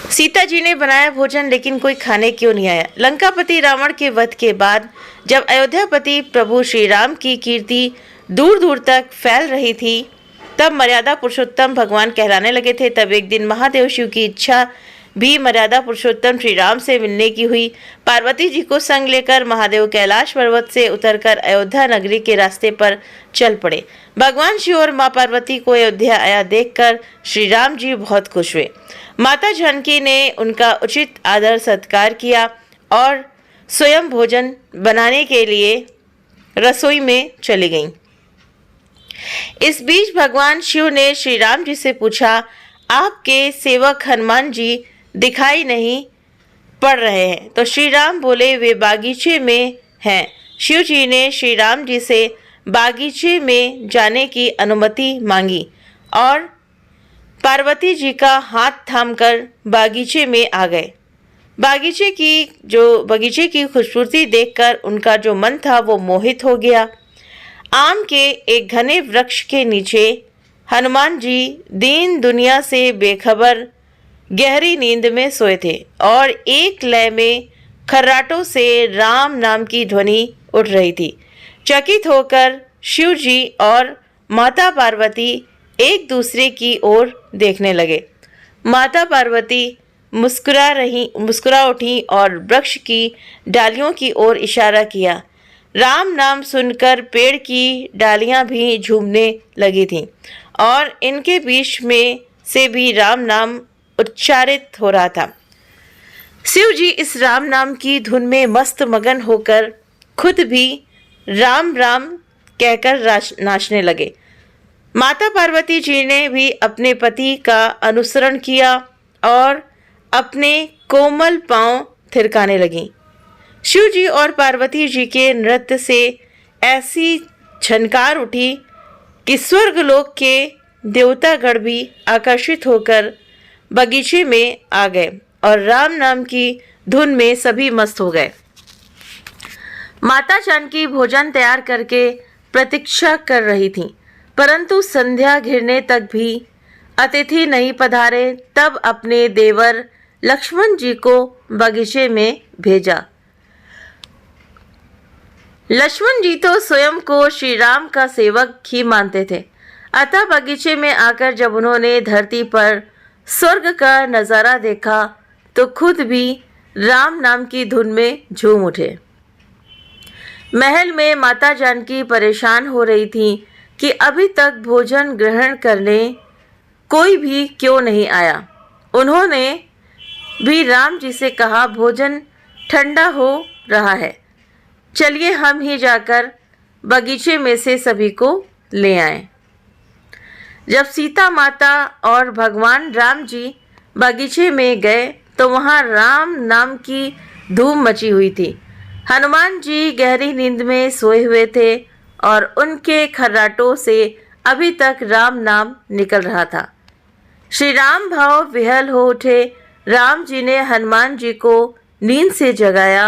सीता जी ने बनाया भोजन, लेकिन कोई खाने क्यों नहीं आया। लंकापति रावण के वध के बाद जब अयोध्यापति प्रभु श्री राम की कीर्ति दूर दूर तक फैल रही थी, तब मर्यादा पुरुषोत्तम भगवान कहलाने लगे थे। तब एक दिन महादेव शिव की इच्छा भी मर्यादा पुरुषोत्तम श्री राम से मिलने की हुई। पार्वती जी को संग लेकर महादेव कैलाश पर्वत से उतरकर अयोध्या नगरी के रास्ते पर चल पड़े। भगवान शिव और मां पार्वती को अयोध्या आया देखकर श्री राम जी बहुत खुश हुए। माता जानकी ने उनका उचित आदर सत्कार किया और स्वयं भोजन बनाने के लिए रसोई में चली गईं। इस बीच भगवान शिव ने श्री राम जी से पूछा, आपके सेवक हनुमान जी दिखाई नहीं पड़ रहे हैं। तो श्री राम बोले, वे बागीचे में हैं। शिव जी ने श्री राम जी से बागीचे में जाने की अनुमति मांगी और पार्वती जी का हाथ थामकर बागीचे में आ गए। बगीचे की खूबसूरती देखकर उनका जो मन था वो मोहित हो गया। आम के एक घने वृक्ष के नीचे हनुमान जी दीन दुनिया से बेखबर गहरी नींद में सोए थे और एक लय में खर्राटों से राम नाम की ध्वनि उठ रही थी। चकित होकर शिव जी और माता पार्वती एक दूसरे की ओर देखने लगे। माता पार्वती मुस्कुरा उठी और वृक्ष की डालियों की ओर इशारा किया। राम नाम सुनकर पेड़ की डालियां भी झूमने लगी थीं और इनके बीच में से भी राम नाम उच्चारित हो रहा था। शिव जी इस राम नाम की धुन में मस्त मगन होकर खुद भी राम राम कहकर नाचने लगे। माता पार्वती जी ने भी अपने पति का अनुसरण किया और अपने कोमल पांव थिरकाने लगीं। शिव जी और पार्वती जी के नृत्य से ऐसी झनकार उठी कि स्वर्गलोक के देवतागण भी आकर्षित होकर बगीचे में आ गए और राम नाम की धुन में सभी मस्त हो गए। माता जानकी भोजन तैयार करके प्रतीक्षा कर रही थीं, परंतु संध्या घिरने तक भी अतिथि नहीं पधारे। तब अपने देवर लक्ष्मण जी को बगीचे में भेजा। लक्ष्मण जी तो स्वयं को श्री राम का सेवक ही मानते थे, अतः बगीचे में आकर जब उन्होंने धरती पर स्वर्ग का नज़ारा देखा तो खुद भी राम नाम की धुन में झूम उठे। महल में माता जानकी परेशान हो रही थी कि अभी तक भोजन ग्रहण करने कोई भी क्यों नहीं आया। उन्होंने भी राम जी से कहा, भोजन ठंडा हो रहा है, चलिए हम ही जाकर बगीचे में से सभी को ले आएं। जब सीता माता और भगवान राम जी बगीचे में गए तो वहाँ राम नाम की धूम मची हुई थी। हनुमान जी गहरी नींद में सोए हुए थे और उनके खर्राटों से अभी तक राम नाम निकल रहा था। श्री राम भाव विह्वल हो उठे। राम जी ने हनुमान जी को नींद से जगाया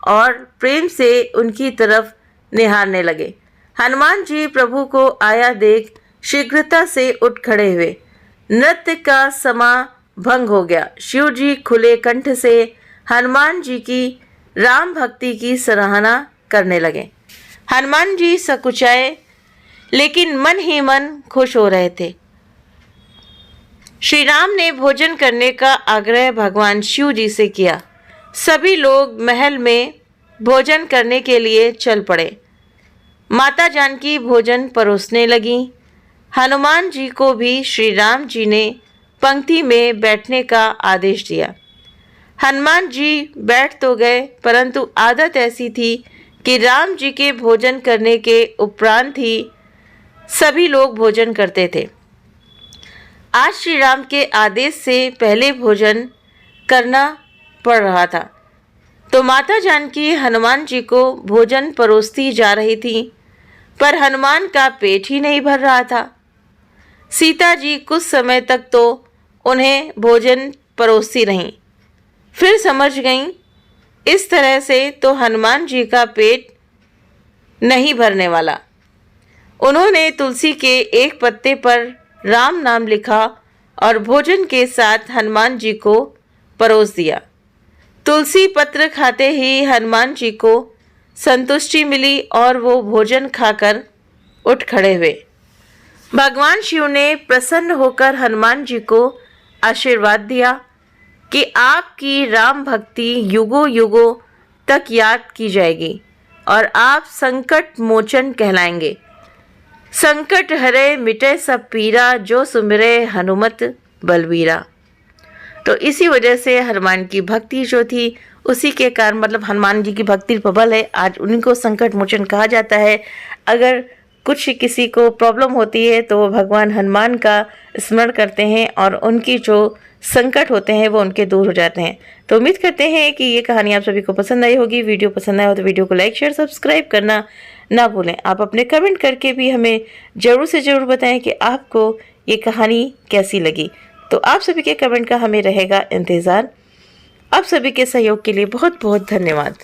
और प्रेम से उनकी तरफ निहारने लगे। हनुमान जी प्रभु को आया देख शीघ्रता से उठ खड़े हुए। नृत्य का समा भंग हो गया। शिव जी खुले कंठ से हनुमान जी की राम भक्ति की सराहना करने लगे। हनुमान जी सकुचाए लेकिन मन ही मन खुश हो रहे थे। श्री राम ने भोजन करने का आग्रह भगवान शिव जी से किया। सभी लोग महल में भोजन करने के लिए चल पड़े। माता जानकी भोजन परोसने लगी। हनुमान जी को भी श्री राम जी ने पंक्ति में बैठने का आदेश दिया। हनुमान जी बैठ तो गए, परंतु आदत ऐसी थी कि राम जी के भोजन करने के उपरांत ही सभी लोग भोजन करते थे। आज श्री राम के आदेश से पहले भोजन करना पड़ रहा था, तो माता जानकी हनुमान जी को भोजन परोसती जा रही थी, पर हनुमान का पेट ही नहीं भर रहा था। सीता जी कुछ समय तक तो उन्हें भोजन परोसती रहीं, फिर समझ गईं इस तरह से तो हनुमान जी का पेट नहीं भरने वाला। उन्होंने तुलसी के एक पत्ते पर राम नाम लिखा और भोजन के साथ हनुमान जी को परोस दिया। तुलसी पत्र खाते ही हनुमान जी को संतुष्टि मिली और वो भोजन खाकर उठ खड़े हुए। भगवान शिव ने प्रसन्न होकर हनुमान जी को आशीर्वाद दिया कि आपकी राम भक्ति युगों युगों तक याद की जाएगी और आप संकट मोचन कहलाएंगे। संकट हरे मिटे सब पीरा, जो सुमिरे हनुमत बलवीरा। तो इसी वजह से हनुमान की भक्ति जो थी उसी के कारण, मतलब हनुमान जी की भक्ति प्रबल है, आज उन्हीं को संकट मोचन कहा जाता है। अगर कुछ किसी को प्रॉब्लम होती है तो वो भगवान हनुमान का स्मरण करते हैं और उनकी जो संकट होते हैं वो उनके दूर हो जाते हैं। तो उम्मीद करते हैं कि ये कहानी आप सभी को पसंद आई होगी। वीडियो पसंद आया हो तो वीडियो को लाइक शेयर सब्सक्राइब करना ना भूलें। आप अपने कमेंट करके भी हमें ज़रूर से ज़रूर बताएं कि आपको ये कहानी कैसी लगी। तो आप सभी के कमेंट का हमें रहेगा इंतज़ार। आप सभी के सहयोग के लिए बहुत बहुत धन्यवाद।